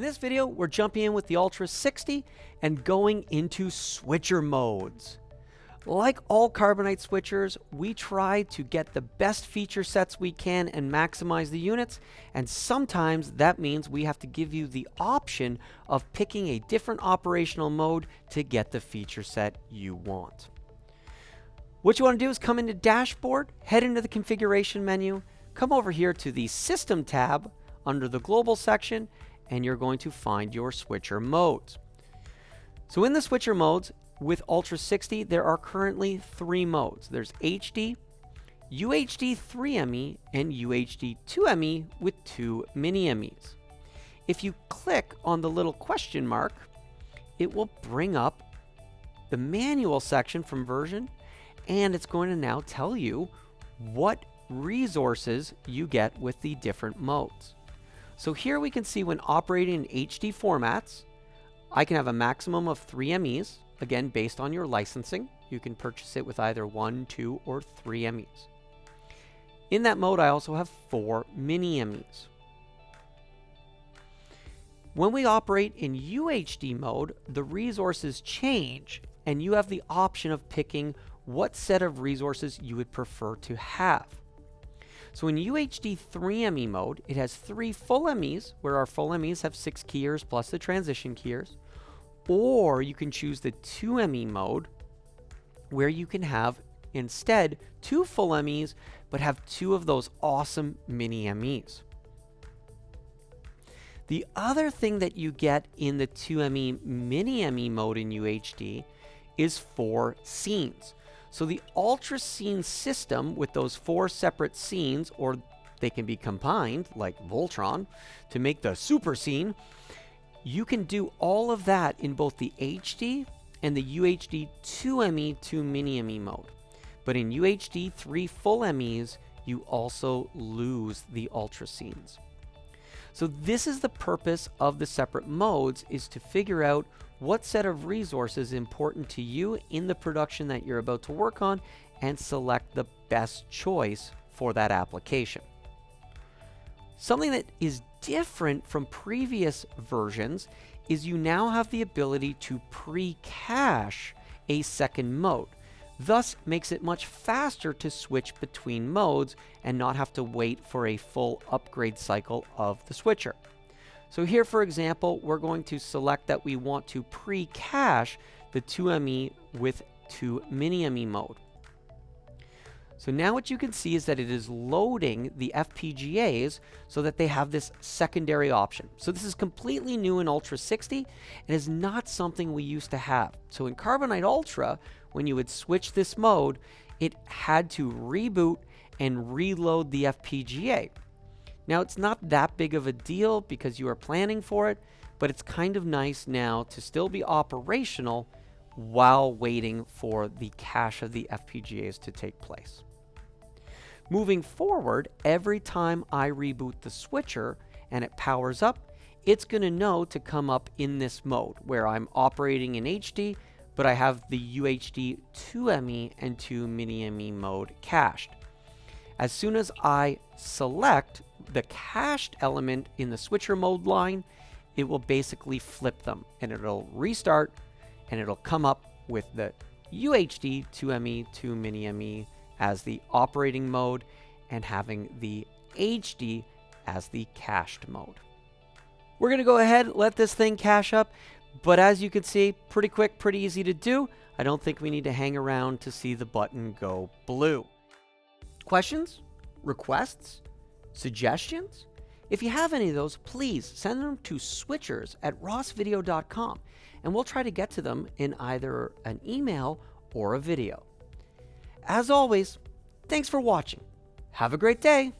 this video, we're jumping in with the Ultra 60 and going into switcher modes. Like all Carbonite switchers, we try to get the best feature sets we can and maximize the units, and sometimes that means we have to give you the option of picking a different operational mode to get the feature set you want. What you want to do is come into Dashboard, head into the Configuration menu, come over here to the System tab under the Global section, and you're going to find your switcher modes. So in the switcher modes, with Ultra 60, there are currently 3 modes. There's HD, UHD 3ME, and UHD 2ME with 2 mini-MEs. If you click on the little question mark, it will bring up the manual section from version, and it's going to now tell you what resources you get with the different modes. So here we can see when operating in HD formats, I can have a maximum of 3 MEs. Again, based on your licensing, you can purchase it with either 1, 2, or 3 MEs. In that mode, I also have 4 mini MEs. When we operate in UHD mode, the resources change, and you have the option of picking what set of resources you would prefer to have. So in UHD 3ME mode, it has 3 full MEs, where our full MEs have 6 keyers plus the transition keyers. Or you can choose the 2ME mode, where you can have instead 2 full MEs, but have 2 of those awesome mini MEs. The other thing that you get in the 2ME mini ME mode in UHD is 4 scenes. So the Ultra Scene system with those 4 separate scenes, or they can be combined like Voltron to make the super scene. You can do all of that in both the HD and the UHD 2ME 2 mini ME mode. But in UHD 3 full MEs, you also lose the Ultra Scenes. So this is the purpose of the separate modes, is to figure out what set of resources is important to you in the production that you're about to work on and select the best choice for that application. Something that is different from previous versions is you now have the ability to pre-cache a second mode. Thus makes it much faster to switch between modes and not have to wait for a full upgrade cycle of the switcher. So here, for example, we're going to select that we want to pre-cache the 2ME with 2 mini ME mode. So now what you can see is that it is loading the FPGAs so that they have this secondary option. So this is completely new in Ultra 60 and is not something we used to have. So in Carbonite Ultra, when you would switch this mode, it had to reboot and reload the FPGA. Now it's not that big of a deal because you are planning for it, but it's kind of nice now to still be operational while waiting for the cache of the FPGAs to take place. Moving forward, every time I reboot the switcher and it powers up, it's going to know to come up in this mode where I'm operating in HD, but I have the UHD 2ME and 2 mini ME mode cached. As soon as I select the cached element in the switcher mode line, it will basically flip them and it'll restart and it'll come up with the UHD 2ME 2 mini ME as the operating mode and having the HD as the cached mode. We're going to go ahead and let this thing cache up, but as you can see, pretty quick, pretty easy to do. I don't think we need to hang around to see the button go blue. Questions? Requests? Suggestions? If you have any of those, please send them to switchers@rossvideo.com and we'll try to get to them in either an email or a video. As always, thanks for watching. Have a great day.